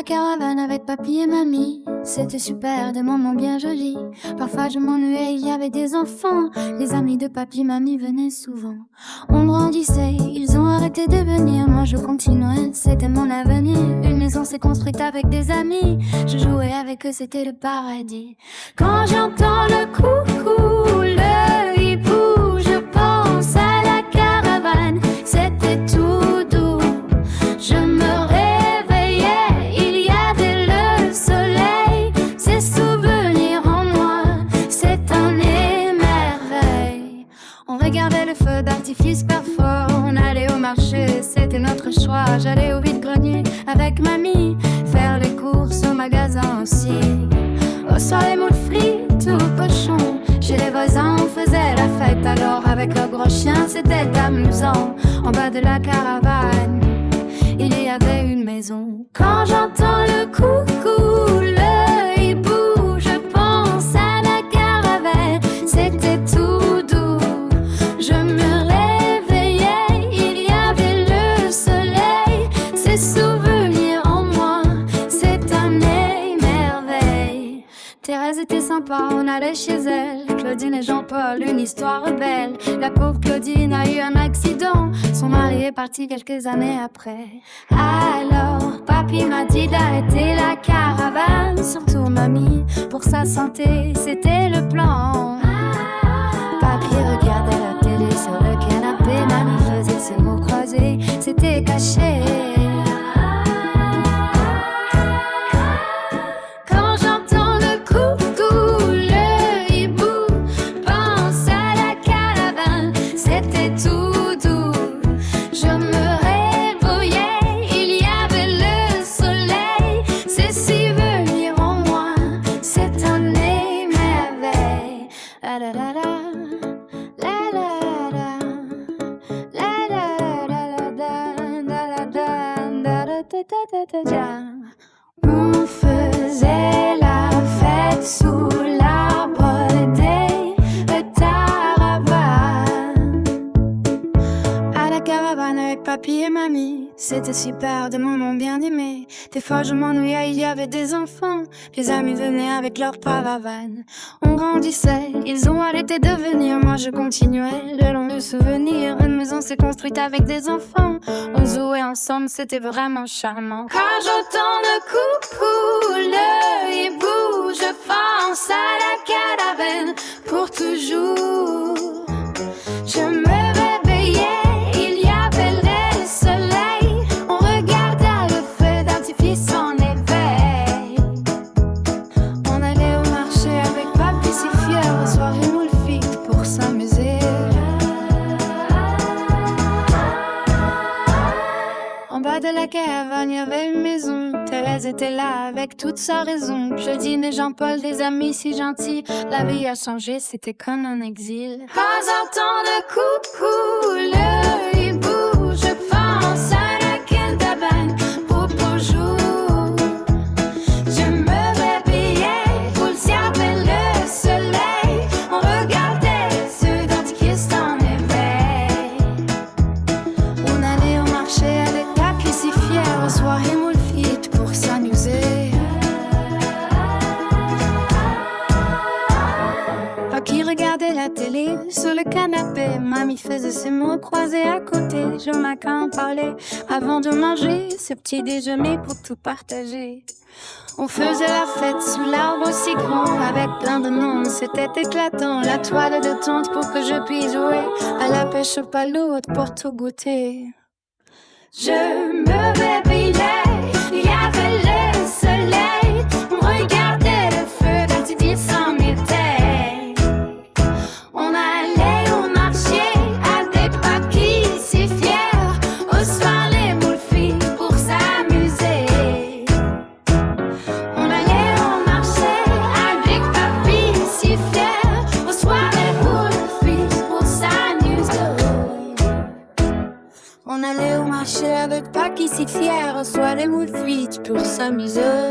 la caravane avec papy et mamie, c'était super, des moments bien jolis. Parfois je m'ennuyais, il y avait des enfants. Les amis de papy, mamie venaient souvent. On grandissait, ils ont arrêté de venir. Moi je continuais, c'était mon avenir. Une maison s'est construite avec des amis. Je jouais avec eux, c'était le paradis. Quand j'entends le coucou, le hibou, je pense à la caravane. C'était tout doux, je me réveillais, il y avait le soleil. Ces souvenirs en moi, c'est un émerveil. On regardait le feu d'artifice parfois, on allait au marché, c'était notre choix. J'allais au vide-grenier avec mamie, faire les courses au magasin aussi. Au soir les moules frites ou pochons, chez les voisins on faisait la fête. Alors avec leurs gros chiens c'était amusant. En bas de la caravane, il y avait une maison. Quand j'entends le coucou, le hibou, je pense à la caravane. C'était tout doux, je me réveillais, il y avait le soleil. Ces souvenirs en moi, c'est un émerveil. Thérèse était sympa, on allait chez elle. Claudine et Jean-Paul, une histoire belle. La pauvre Claudine a eu un accident, son mari est parti quelques années après. Alors, papy m'a dit d'arrêter la caravane. Surtout mamie, pour sa santé, c'était le plan. Papy regardait la télé sur le canapé. Mamie faisait ses mots croisés, c'était caché. Quand j'entends le coucou, le hibou, pense à la caravane. C'était tout doux, je me réveillais, il y avait le soleil. Ces souvenirs en moi, c'est un émerveil. La la la la, la la la, la la la la, la la la la. On faisait la fête sous l'arbre des caravanes. À la caravane avec papy et mamie, c'était super, des moments bien aimés. Des fois je m'ennuyais, il y avait des enfants. Les amis venaient avec leur paravane. On grandissait, ils ont arrêté de venir. Moi je continuais, le long du souvenir. Une maison s'est construite avec des enfants. On jouait ensemble, c'était vraiment charmant. Quand j'entends le coucou, le hibou, je pense à la caravane pour toujours. Je me réveillais, il y avait le soleil. On regardait le feu d'artifice en éveil. On allait au marché avec papy si fier, aux soirées moulfites pour s'amuser. En bas de la caravane, il y avait une maison. Thérèse était là avec toute sa raison. Claudine et Jean-Paul, des amis si gentils. La vie a changé, c'était comme un exil. Quand j'entends le coucou, le hibou, je pense à la caravane pour toujours. Je me réveillais, pour le ciel et le soleil. On regardait ceux d'antiquiste en éveil. On allait au marché avec papy si fier, aux soirées moulfites pour s'amuser. Papy regardait la télé sur le canapé. Mamie faisait ses mots croisés à côté. Je m'en parlais avant de manger ce petit déjeuner pour tout partager. On faisait la fête sous l'arbre aussi grand, avec plein de monde, c'était éclatant. La toile de tente pour que je puisse jouer à la pêche au palourde pour tout goûter. Je me réveillais, il y avait le soleil. On regardait le feu d'artifice en éveil. On allait au marché avec papy si fier, au soir les moules filles pour s'amuser. On allait au marché avec papy si fier, au soir les moules filles pour s'amuser. On allait au marché avec papy si fier, au soir les moules filles pour s'amuser.